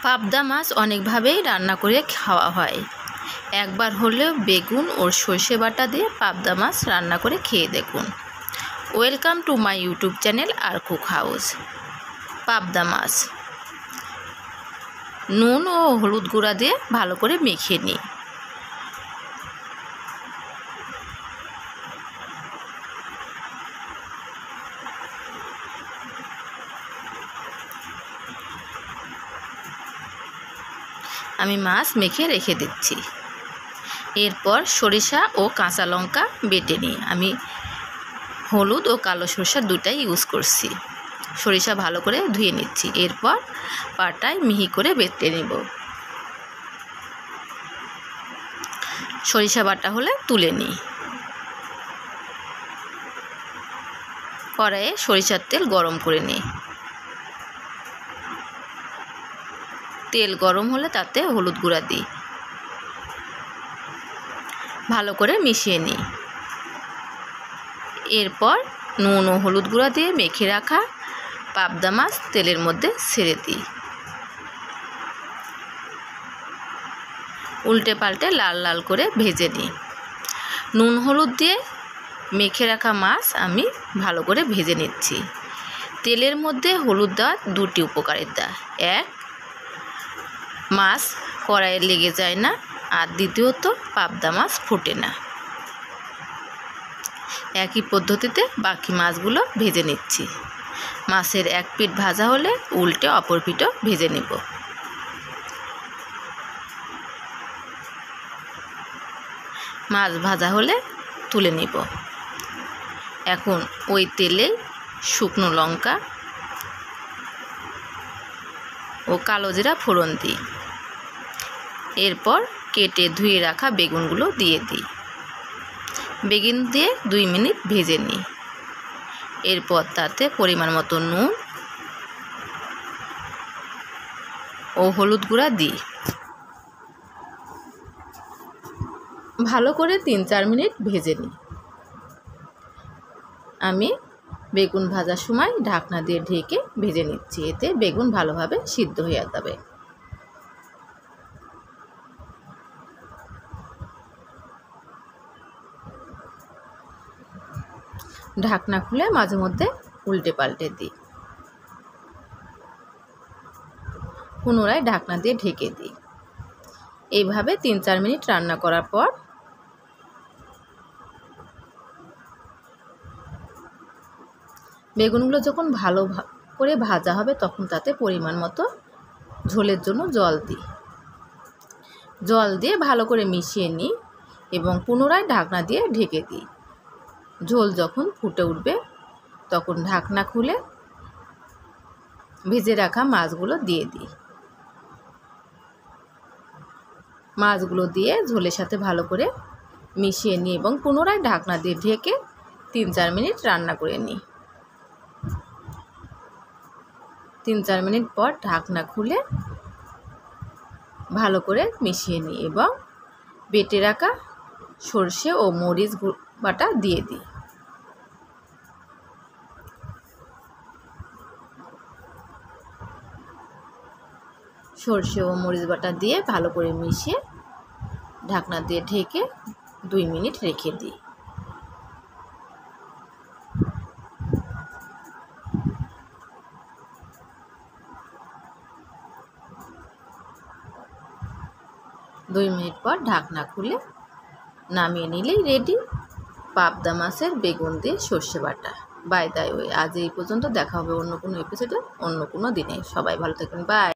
পাবদা মাছ অনেকভাবেই রান্না করে খাওয়া হয়। একবার হলেও বেগুন ও সর্ষে বাটা দিয়ে পাবদা মাছ রান্না করে খেয়ে দেখুন। Welcome to my YouTube channel R Cook House. পাবদা মাছ নুন ও হলুদ গুঁড়া দিয়ে ভালো করে মেখে নিই। আমি মাছ মেখে রেখে দিচ্ছি। এরপর সরিষা ও কাঁচা লঙ্কা বেটে নিই। আমি হলুদ ও কালো সরিষা দুটাই ইউজ করছি। সরিষা ভালো করে ধুয়ে নিচ্ছি। এরপর পাটায় মিহি করে বেটে নেব। সরিষা বাটা হলে তুলে নিই। কড়াইয়ে সরিষার তেল গরম করে নিই। তেল গরম হলে তাতে হলুদ গুঁড়া দিই। ভালো করে মিশিয়ে নিই। এরপর নুন ও হলুদ গুঁড়া দিয়ে মেখে রাখা পাবদা মাছ তেলের মধ্যে ছেড়ে দিই। উল্টে পাল্টে লাল লাল করে ভেজে নিই। নুন হলুদ দিয়ে মেখে রাখা মাছ আমি ভালো করে ভেজে নিচ্ছি। তেলের মধ্যে হলুদ দেওয়ার দুটি উপকারিতা: এক, মাছ কড়াইয়ে লেগে যায় না, আর দ্বিতীয়ত পাবদা মাছ ফোটে না। একই পদ্ধতিতে বাকি মাছগুলো ভেজে নিচ্ছি। মাছের এক পিঠ ভাজা হলে উল্টে অপর পিঠও ভেজে নেব। মাছ ভাজা হলে তুলে নেব। এখন ওই তেলে শুকনো লঙ্কা ও কালো জিরা ফোড়ন দিই। এরপর কেটে ধুয়ে রাখা বেগুনগুলো দিয়ে দিই। বেগুন দিয়ে 2 মিনিট ভেজে নিই। এরপর তাতে পরিমাণ মতো নুন ও হলুদ গুঁড়া দিই। ভালো করে 3-4 মিনিট ভেজে নিই। আমি বেগুন ভাজার সময় ঢাকনা দিয়ে ঢেকে ভেজে নিচ্ছি। এতে বেগুন ভালোভাবে সিদ্ধ হয়ে যাবে। ঢাকনা খুলে মাঝে মধ্যে উল্টে পাল্টে দিই। পুনরায় ঢাকনা দিয়ে ঢেকে দিই। এইভাবে 3-4 মিনিট রান্না করার পর বেগুনগুলো যখন ভালো করে ভাজা হবে তখন তাতে পরিমাণ মতো ঝোলের জন্য জল দিই। জল দিয়ে ভালো করে মিশিয়ে নিই এবং পুনরায় ঢাকনা দিয়ে ঢেকে দিই। ঝোল যখন ফুটে উঠবে তখন ঢাকনা খুলে ভেজে রাখা মাছগুলো দিয়ে দিই। মাছগুলো দিয়ে ঝোলের সাথে ভালো করে মিশিয়ে নিই এবং পুনরায় ঢাকনা দিয়ে ঢেকে 3-4 মিনিট রান্না করে নিই। 3-4 মিনিট পর ঢাকনা খুলে ভালো করে মিশিয়ে নিই এবং বেটে রাখা সর্ষে ও মরিচ বাটা দিয়ে দিই। সর্ষে ও মরিচ বাটা দিয়ে ভালো করে মিশিয়ে ঢাকনা দিয়ে ঢেকে 2 মিনিট রেখে দিই। দুই মিনিট পর ঢাকনা খুলে নামিয়ে নিলেই রেডি পাবদা মাছের বেগুন দিয়ে সর্ষে বাটা। বাই দ্য ওয়ে, আজ এই পর্যন্ত। দেখা হবে অন্য কোনো এপিসোডে অন্য কোনো দিনে। সবাই ভালো থাকবেন। বাই।